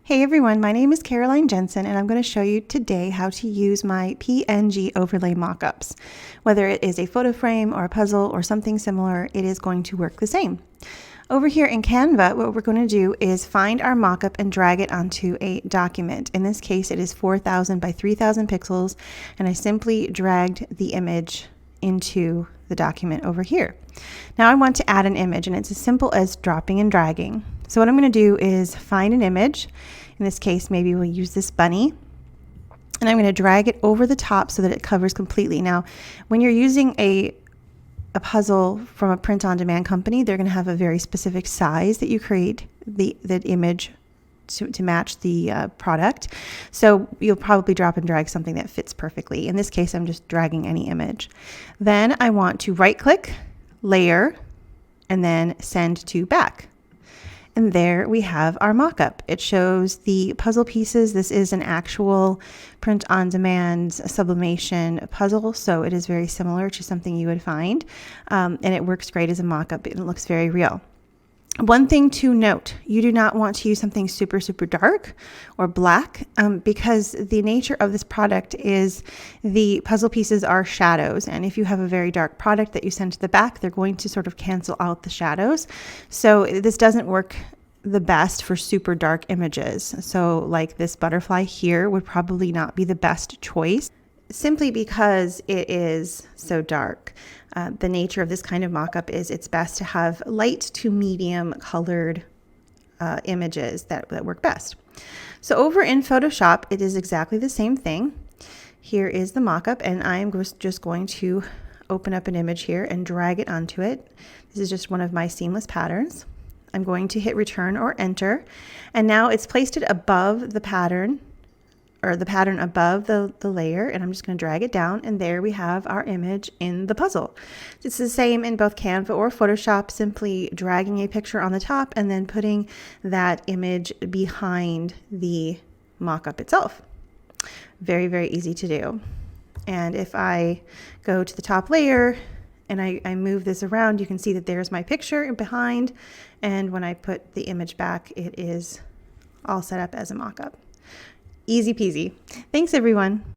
Hey everyone, my name is Caroline Jensen and I'm going to show you today how to use my PNG overlay mockups. Whether it is a photo frame or a puzzle or something similar, it is going to work the same. Over here in Canva, what we're going to do is find our mockup and drag it onto a document. In this case, it is 4,000 by 3,000 pixels, and I simply dragged the image into the document over here. Now I want to add an image, and it's as simple as dropping and dragging. So what I'm going to do is find an image. In this case, maybe we'll use this bunny. And I'm going to drag it over the top so that it covers completely. Now, when you're using a puzzle from a print-on-demand company, they're going to have a very specific size that you create the image to match the product. So you'll probably drop and drag something that fits perfectly. In this case, I'm just dragging any image. Then I want to right-click, layer, and then send to back. And there we have our mock-up. It shows the puzzle pieces. This is an actual print-on-demand sublimation puzzle, so it is very similar to something you would find. And it works great as a mock-up. It looks very real. One thing to note, you do not want to use something super dark or black because the nature of this product is the puzzle pieces are shadows. And if you have a very dark product that you send to the back, they're going to sort of cancel out the shadows. So this doesn't work the best for super dark images. So like this butterfly here would probably not be the best choice, simply because it is so dark. The nature of this kind of mock-up is it's best to have light to medium colored images that work best. So over in Photoshop, it is exactly the same thing. Here is the mock-up, and I am just going to open up an image here and drag it onto it. This is just one of my seamless patterns. I'm going to hit return or enter, and now it's placed it above the pattern, or the pattern above the layer, and I'm just going to drag it down, and there we have our image in the puzzle. It's the same in both Canva or Photoshop, simply dragging a picture on the top and then putting that image behind the mock-up itself. Very easy to do. And if I go to the top layer and I move this around, you can see that there's my picture behind, and when I put the image back, it is all set up as a mock-up. Easy peasy. Thanks everyone.